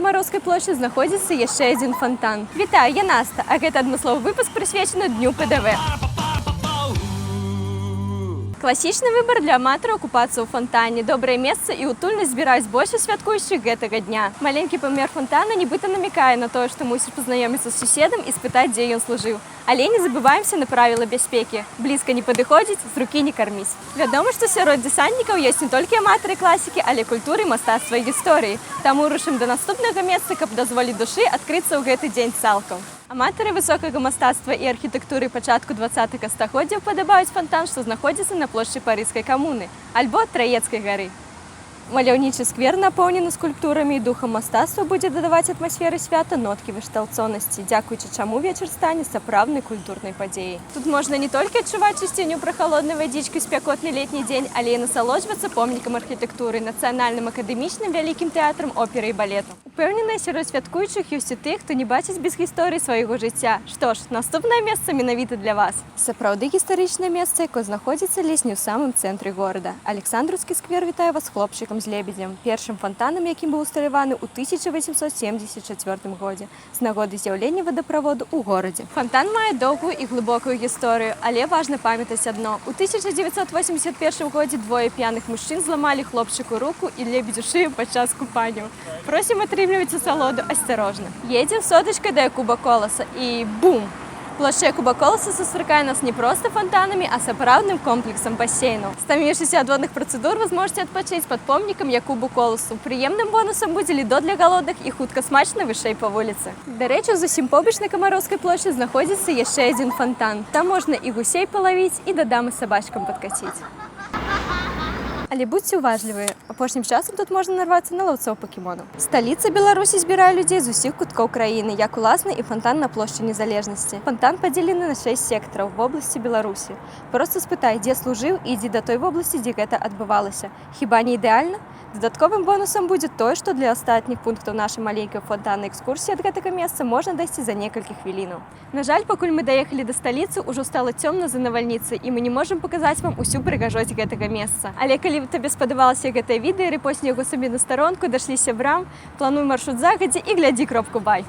Камароўскай плошчы знаходзіцца яшчэ адзін фонтан. Вітаю, я Наста, а гэта адмысловы выпуск прысвечаны Дню ПДВ. Класічны выбар для аматараў купацца ў фонтане. Добрае месца і утульнасць збіраюць большасць святкуючых гэтага дня. Маленькі памер фонтана нібыта намякае на тое, што мусіш пазнаёміцца з суседам і спытаць, дзе ён служыў. Але не забываемся на правілы бяспекі. Блізка не падыходзіць, з рукі не карміць. Вядома, што сярод дэсантнікаў ёсць не толькі аматары класікі, але культуры, мастацтва і гісторыі. Таму рушым да наступнага месца, каб дазволіць душы адкрыцца ў гэты дзень цалкам. Аматары высокага мастацтва і архітэктуры пачатку 20-га стагоддзя падабаюць фонтан, што знаходзіцца на плошчы Парыжскай камуны, альбо Траецкай гары. Маляўнічы сквер напоўнены скульптурамі і духам мастацтва будзе дадаваць атмасферы свята ноткі вышталцонасці, дзякуючы чаму вечар стане сапраўднай культурнай падзеяй. Тут можна не толькі адчуваць чысціню прахалоднай вадзічкі ў спякотны летні дзень, але і насалоджвацца помнікам архітэктуры, нацыянальным акадэмічным вялікім тэатрам, оперы і балету. Упэўненая, сярод святкуючых ёсць і тых, хто не бачыць без гісторыі свайго жыцця. Што ж, наступнае месца менавіта для вас. Сапраўды гістарычнае месца, якое знаходзіцца ледзь не ў самым цэнтры горада. Александраўскі сквер вітае вас хлопчыкам з лебедзем, першым фонтанам, якім быў усталяваны ў 1874 годзе з нагоды з'яўлення вадаправоду ў горадзе. Фонтан мае доўгую і глыбокую гісторыю, але важна памятаць адно. У 1981 годзе двое п'яных мужчын зламалі хлопчыку руку і лебедзю шыю падчас купання. Просім атрымліваць асалоду асцярожна. Едзем сотачкай да Якуба Коласа і бум! Плошча Якуба Коласа сустракае нас не проста фонтанамі, а сапраўдным комплексам басейнаў. Стаміўшыся ад водных працэдур, вы зможаце адпачыць пад помнікам Якубу Коласу. Прыемным бонусам будзе лідо для галодных і хутка смачна вышэй па вуліцы. Дарэчы, зусім побач на Камароўскай плошчы знаходзіцца яшчэ адзін фонтан. Там можна і гусей палавіць, і да дамы з сабачкам падкаціць. Але будьце уважлівыя, апошнім часам тут можна нарвацца на лаўцоў пакемонаў. Сталіца Беларусі збірае людзей з усіх куткоў краіны, як уласны і фонтан на плошчы Незалежнасці. Фонтан падзелены на 6 сектараў в вобласці Беларусі. Проста спытай, дзе служыў і ідзі да той вобласці, дзе гэта адбывалася. Хіба не ідэальна? Дадатковым бонусам будзе тое, што для астатніх пунктаў нашай маленькай фонтаннай экскурсіі ад гэтага месца можна дайсці за некалькі хвілінаў. На жаль, пакуль мы даехалі да сталіцы, ужо стала цёмна за навальніцай, і мы не можам паказаць вам усю прыгажосць гэтага месца. Але калі табе спадабалася гэтае відэа, рэпосні яго сабе на старонку, дашлі сябрам, плануй маршрут загадзя і глядзі кропку бай.